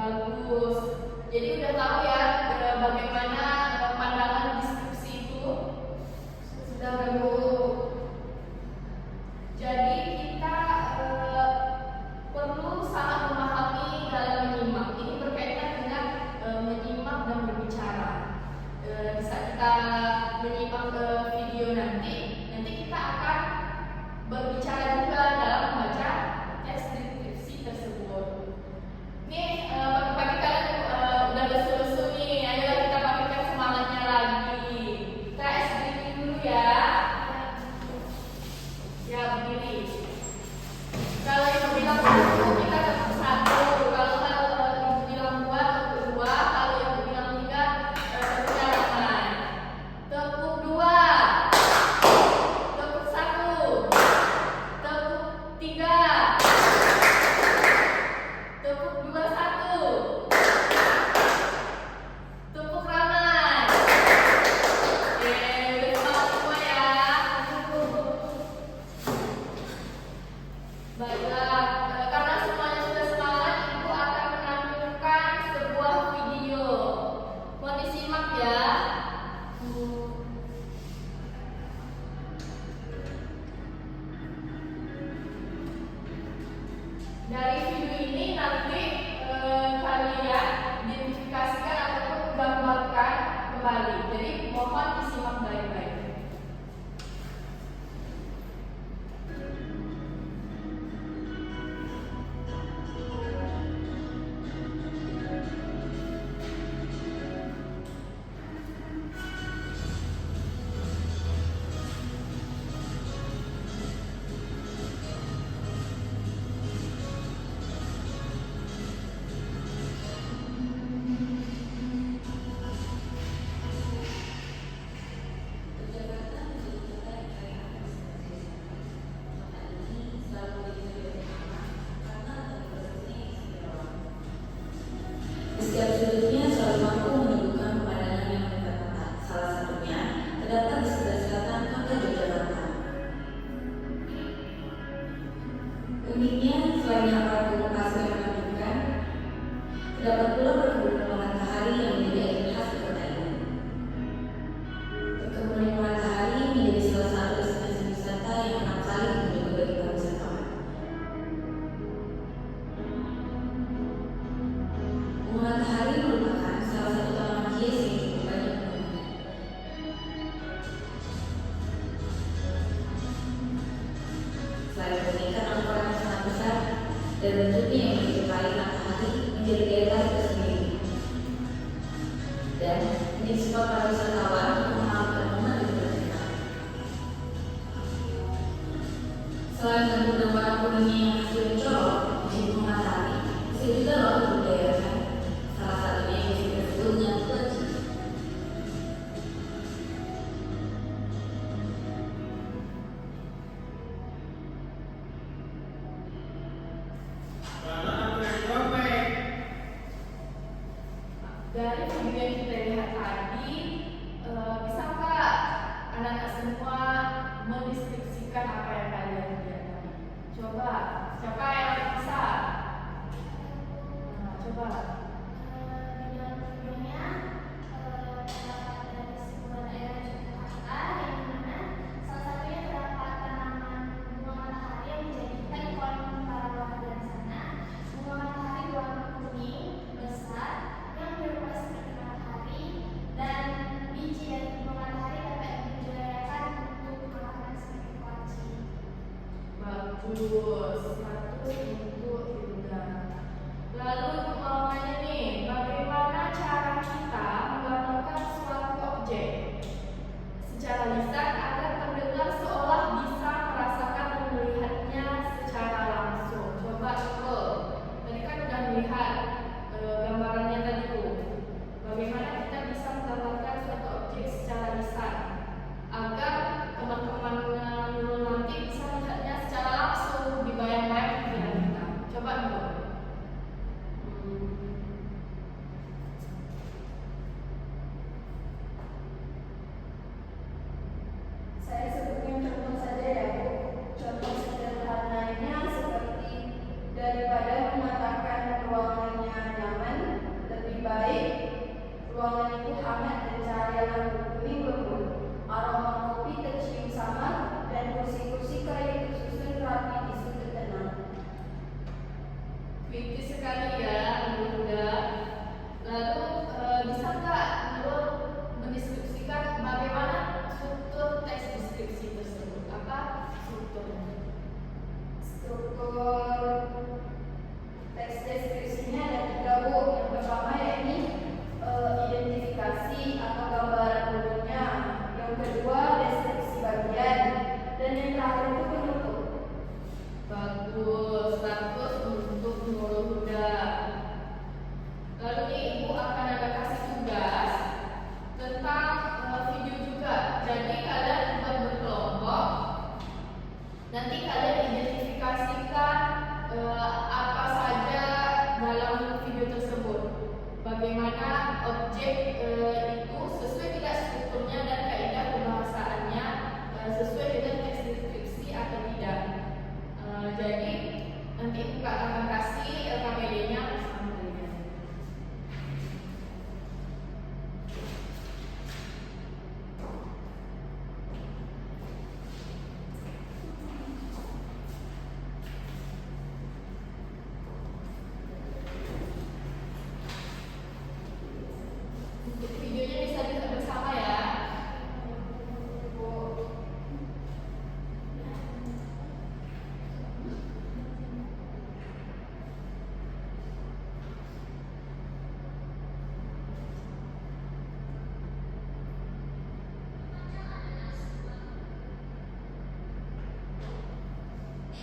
Bagus. Jadi udah tahu ya bagaimana pandangan deskripsi itu? Sudah Bu. Jadi kita perlu sangat memahami dalam menyimak. Ini berkaitan dengan menyimak dan berbicara. Bisa kita menyimak video nanti kita akan berbicara juga dalam membaca teks deskripsi tersebut. Nih pagi-pagi kalian udah lesu-lesu nih, ayo kita bangkitkan semangatnya lagi. Kita SDG dulu ya. Ya berdiri. Kalau ibu bilang satu, kita tetap satu. Kalau ibu bilang dua, tetap dua. Kalau ibu bilang tiga, tetap jalan. Tepuk dua. Tepuk satu. Tepuk tiga. Tepuk dua satu. Tepuk ramai. Oke, udah semangat semua ya. Baiklah, karena semuanya sudah semangat, Ibu akan menampilkan sebuah video. Mohon disimak ya. Dari video ini nanti kalian identifikasikan ataupun gambarkan kembali. Jadi mohon disimak baik-baik. Setiap sudutnya selalu mampu menunjukkan pemandangan yang meningkat mata. Salah satunya terdapat di sebelah selatan kota Yogyakarta. Uniknya, selain aparat lokasi yang menunjukkan, terdapat pula perkebunan matahari yang menjadi ikon khas kota ini. Perkebunan matahari menjadi salah satu destinasi wisata yang kerap kali dikunjungi bagi para wisatawan. Bunga matahari merupakan salah satu tanaman hias yang cukup banyak digunakan. Selain meningkat ukuran yang sangat besar dan bentuknya yang menyerupai matahari menjadi daya tarik tersendiri. Dan menjadi spot para wisatawan untuk mengalami momen di bulan Ramadan. Selain bentuk dan warna kuningnya yang khas dan mencolok, di bunga matahari bisa juga loh dibudidayakan. Salah satunya yang disebut dengan peci. Dari video yang kita lihat tadi, bisakah anak-anak semua mendeskripsikan apa yang kalian lihat tadi? Coba, siapa yang bisa? Nah, coba. Videonya terdapat dari sebuah daerah Yogyakarta yang dimana salah satunya terdapat tanaman bunga matahari yang menjadikan ikon para warga di sana. Bunga matahari berwarna kuning besar yang menyerupai seperti matahari, dan biji dari bunga matahari dapat dibudidayakan untuk makanan seperti kuaci. Bagus, satu untuk Hilda. Lalu mau nanya nih bagaimana objek itu sesuai tidak strukturnya dan kaidah pembahasannya sesuai dengan teks deskripsi atau tidak. Jadi nanti Kak akan kasih KPD-nya bersama dengan. Videonya bisa dilihat bersama ya.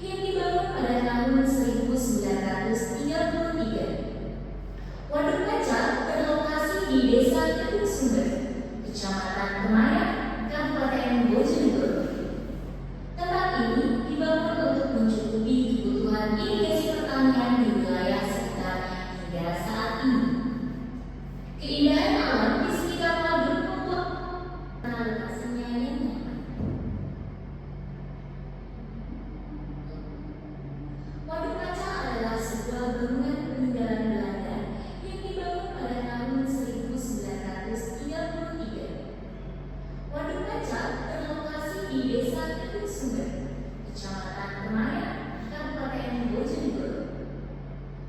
Yang dibangun pada tahun 1933. Waduk Kaca berlokasi di Desa Kedung Sumber, Kecamatan Kemayan, Kabupaten Bojonegoro. Tempat ini dibangun untuk mencukupi kebutuhan irigasi pertanian di wilayah sekitar hingga saat ini. Keindahan alam di sekitar waduk membuat lokasinya yang nyaman. Waduk Kaca adalah sebuah bangunan peninggalan Belanda yang dibangun pada tahun 1933. Waduk Kaca berlokasi di Desa Kedung Sumber, Kecamatan Kemayan, Kabupaten Bojonegoro.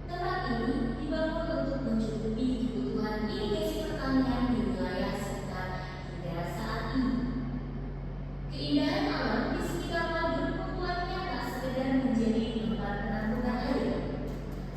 Tempat ini dibangun untuk mencukupi kebutuhan irigasi pertanian di wilayah sekitar hingga saat ini. Keindahan alam di sekitar waduk membuatnya tak sekedar menjadi tempat penampungan air.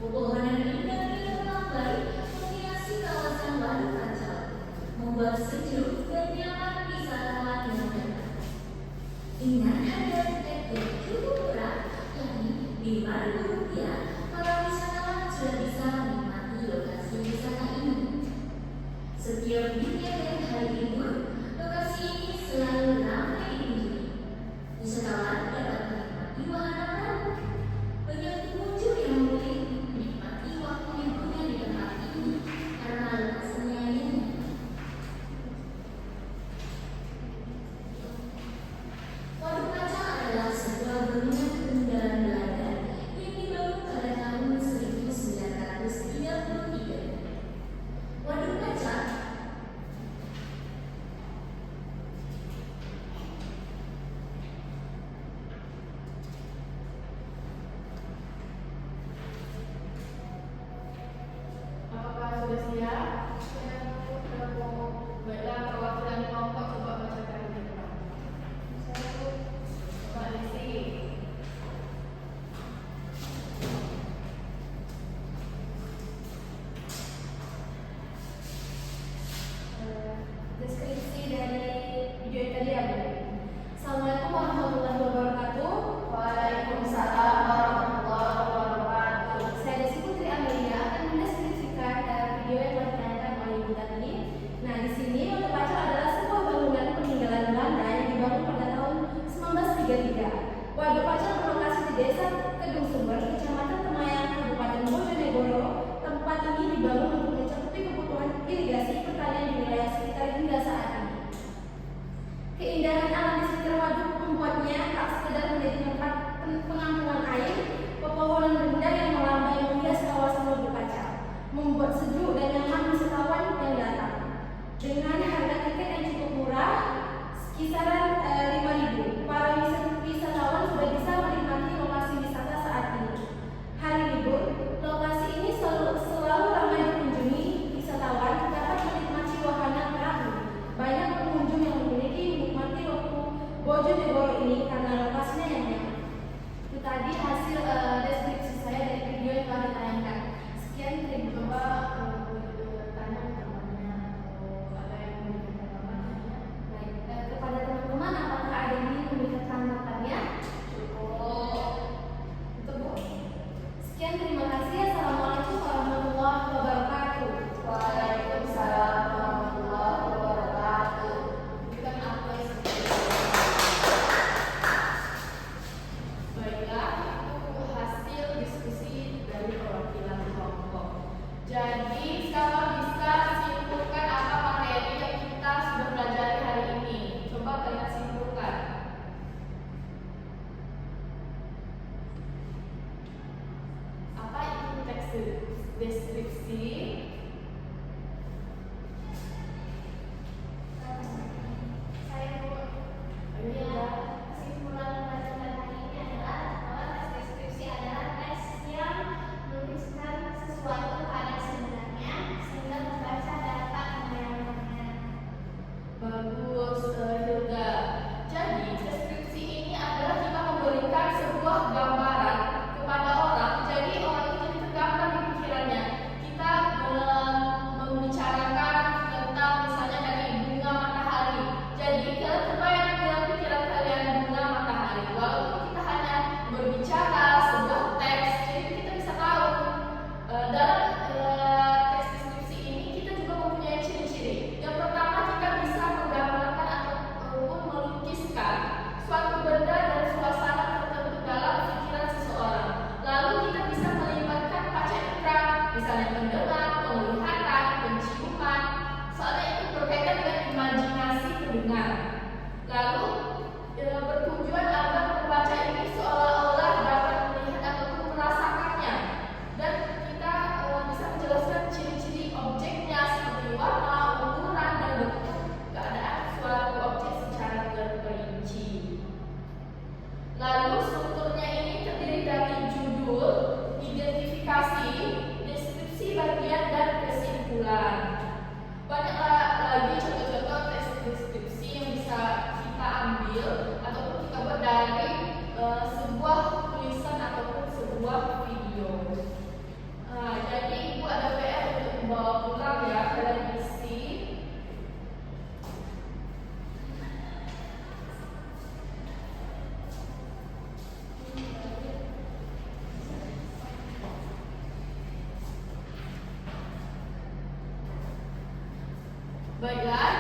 Pepohonan indah yang melambai menghiasi kawasan Waduk Kaca, membuat sejuk dan nyaman wisatawan yang datang. Dengan harga tiket yang cukup murah, yakni Rp5.000, para wisatawan sudah bisa menikmati lokasi wisata ini. Setiap weekend dan hari libur, lokasi ini selalu ramai dikunjungi. Wisatawan dapat menikmati wahana perahu. Banyak pengunjung yang memilih menikmati waktu liburnya di tempat ini karena lokasinya yang nyaman. Waduk Kaca adalah sebuah bangunan peninggalan Belanda yang dibangun pada tahun 1933. Waduk Kaca Apakah sudah siap? Baiklah, perwakilan kelompok coba bacakan di depan. Coba Lesti. Deskripsi dari video yang tadi ya Bu. Assalamualaikum warahmatullahi wabarakatuh. Waalaikumsalam warahmatullahi wabarakatuh. Saya Desi Putri Amelia akan mendeskripsikan video yang telah ditayangkan oleh Ibu tadi. Nah, di sini Waduk Kaca adalah sebuah bangunan peninggalan Belanda yang dibangun pada tahun 1933. Waduk Kaca berlokasi di Desa Kedung Sumber, Kecamatan Kemayan, Kabupaten Bojonegoro. Tempat ini dibangun untuk mencakupi kebutuhan irigasi pertanian di wilayah sekitar hingga saat ini. Keindahan alam di sekitar waduk membuatnya tak sekedar menjadi tempat pengampungan air. Pepohonan rindang yang melambai menghias kawasan Waduk Kaca, membuat sejuk dan nyaman wisatawan yang datang. Dengan harga tiket yang cukup murah, kisaran 5.000, para wisatawan sudah bisa menikmati lokasi wisata saat ini. Hari libur, lokasi ini selalu ramai dikunjungi. Wisatawan dapat menikmati wahana perahu. Banyak pengunjung yang memiliki menikmati waktu Bojonegoro ini karena lokasinya yang nyaman. Itu tadi hasil deskripsi saya dari video yang telah ditayangkan. Sekian, terima Coba tanya temannya atau ada yang mau ditanya. Baik, kepada teman-teman, apakah ada yang ingin memberikan tanggapannya? Cukup. Itu Bu. Sekian, terima kasih. Assalamualaikum warahmatullahi wabarakatuh. Waalaikumsalam warahmatullahi wabarakatuh. Bukan apa yang baiklah, itu hasil diskusi dari perwakilan kelompok. Jadi sekarang bisa mendengar, penglihatan, penciuman. Soalnya itu berkaitan dengan imajinasi pendengar. Lalu bertujuan agar pembaca ini seolah-olah dapat melihat ataupun merasakannya, dan kita bisa menjelaskan ciri-ciri objeknya seperti warna, ukuran, dan bentuk keadaan suatu objek secara terperinci. Lalu strukturnya ini terdiri dari judul, identifikasi, deskripsi bagian, dan kesimpulan. Banyak lagi contoh-contoh teks deskripsi yang bisa kita ambil ataupun kita buat dari sebuah tulisan ataupun sebuah video. Jadi ibu ada PR untuk membawa pulang ya, kalian isi. Baiklah,